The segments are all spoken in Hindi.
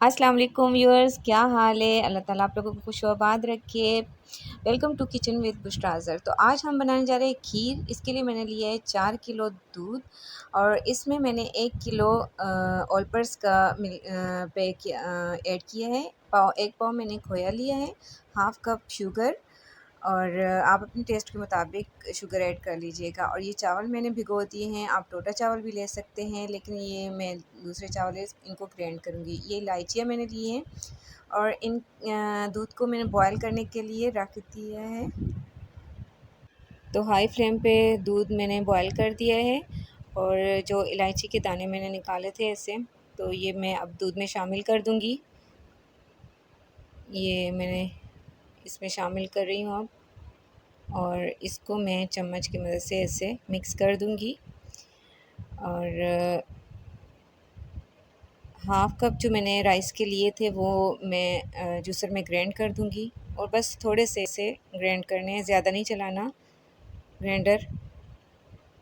अस्सलाम वालेकुम व्यूअर्स, क्या हाल है। अल्लाह ताला आप लोगों को खुश और आबाद रखे। वेलकम टू किचन विद बुशराज़र। तो आज हम बनाने जा रहे हैं खीर। इसके लिए मैंने लिया है 4 किलो दूध और इसमें मैंने 1 किलो ऑल पर्स का ऐड किया है। एक पाव मैंने खोया लिया है, हाफ़ कप शुगर और आप अपने टेस्ट के मुताबिक शुगर ऐड कर लीजिएगा। और ये चावल मैंने भिगो दिए हैं, आप टोटा चावल भी ले सकते हैं, लेकिन ये मैं दूसरे चावल है इनको ग्राइंड करूँगी। ये इलायचियाँ मैंने ली हैं और इन दूध को मैंने बॉयल करने के लिए रख दिया है। तो हाई फ्लेम पे दूध मैंने बॉयल कर दिया है और जो इलायची के दाने मैंने निकाले थे ऐसे, तो ये मैं अब दूध में शामिल कर दूँगी। ये मैंने इसमें शामिल कर रही हूँ अब, और इसको मैं चम्मच की मदद से ऐसे मिक्स कर दूंगी। और हाफ़ कप जो मैंने राइस के लिए थे वो मैं जूसर में ग्राइंड कर दूंगी, और बस थोड़े से ग्राइंड करने हैं, ज़्यादा नहीं चलाना ग्राइंडर।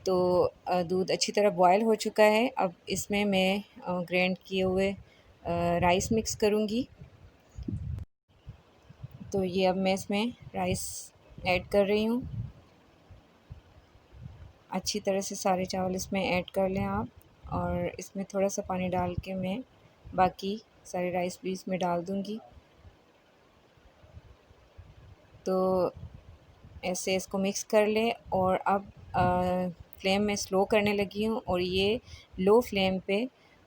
तो दूध अच्छी तरह बॉयल हो चुका है। अब इसमें मैं ग्राइंड किए हुए राइस मिक्स करूँगी। तो ये अब मैं इसमें राइस ऐड कर रही हूँ। अच्छी तरह से सारे चावल इसमें ऐड कर लें आप, और इसमें थोड़ा सा पानी डाल के मैं बाकी सारे राइस भी इसमें डाल दूँगी। तो ऐसे इसको मिक्स कर लें, और अब फ्लेम में स्लो करने लगी हूँ, और ये लो फ्लेम पे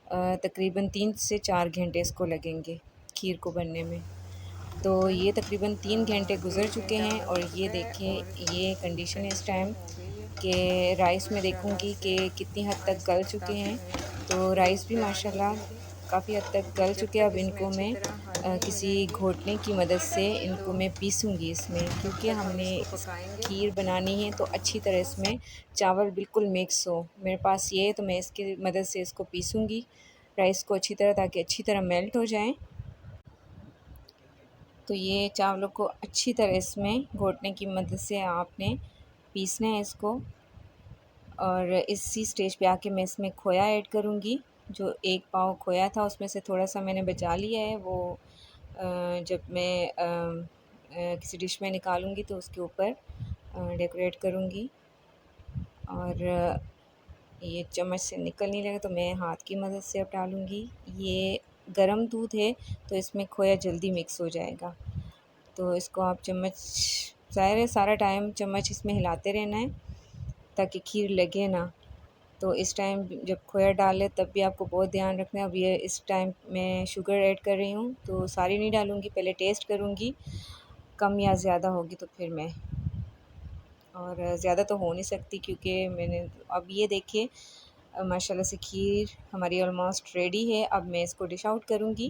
तकरीबन 3 से 4 घंटे इसको लगेंगे खीर को बनने में। तो ये तकरीबन 3 घंटे गुज़र चुके हैं, और ये देखें ये कंडीशन है इस टाइम कि राइस में देखूँगी कि कितनी हद तक गल चुके हैं। तो राइस भी माशाल्लाह काफ़ी हद तक गल चुके हैं। अब इनको मैं किसी घोटने की मदद से इनको मैं पीसूँगी इसमें, क्योंकि हमने खीर बनानी है तो अच्छी तरह इसमें चावल बिल्कुल मिक्स हो। मेरे पास ये है तो मैं इसकी मदद से इसको पीसूँगी राइस को अच्छी तरह, ताकि अच्छी तरह मेल्ट हो जाएँ। तो ये चावलों को अच्छी तरह इसमें घोटने की मदद से आपने पीसना है इसको। और इसी स्टेज पे आके मैं इसमें खोया ऐड करूँगी। जो 1 पाव खोया था उसमें से थोड़ा-सा मैंने बचा लिया है, वो जब मैं किसी डिश में निकालूँगी तो उसके ऊपर डेकोरेट करूँगी। और ये चम्मच से निकल नहीं लगा तो मैं हाथ की मदद से अब डालूँगी। ये गरम दूध है तो इसमें खोया जल्दी मिक्स हो जाएगा। तो इसको आप चम्मच, ज़ाहिर है सारा टाइम चम्मच इसमें हिलाते रहना है ताकि खीर लगे ना। तो इस टाइम जब खोया डालें तब भी आपको बहुत ध्यान रखना है। अब ये इस टाइम मैं शुगर ऐड कर रही हूँ, तो सारी नहीं डालूँगी, पहले टेस्ट करूँगी कम या ज़्यादा होगी तो फिर मैं, और ज़्यादा तो हो नहीं सकती क्योंकि मैंने, अब ये देखिए माशाल्लाह से खीर हमारी ऑलमोस्ट रेडी है। अब मैं इसको डिश आउट करूँगी।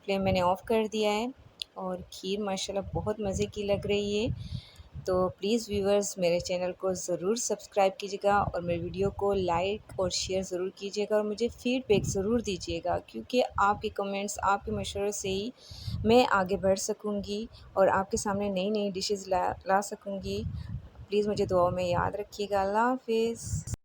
फ्लेम मैंने ऑफ़ कर दिया है, और खीर माशाल्लाह बहुत मज़े की लग रही है। तो प्लीज़ व्यूअर्स मेरे चैनल को ज़रूर सब्सक्राइब कीजिएगा, और मेरे वीडियो को लाइक और शेयर ज़रूर कीजिएगा, और मुझे फ़ीडबैक ज़रूर दीजिएगा, क्योंकि आपके कमेंट्स, आपके मशवरे से ही मैं आगे बढ़ सकूँगी और आपके सामने नई नई डिशेज़ ला सकूँगी। प्लीज़ मुझे दुआओं में याद रखिएगा। अल्लाह हाफ़िज़।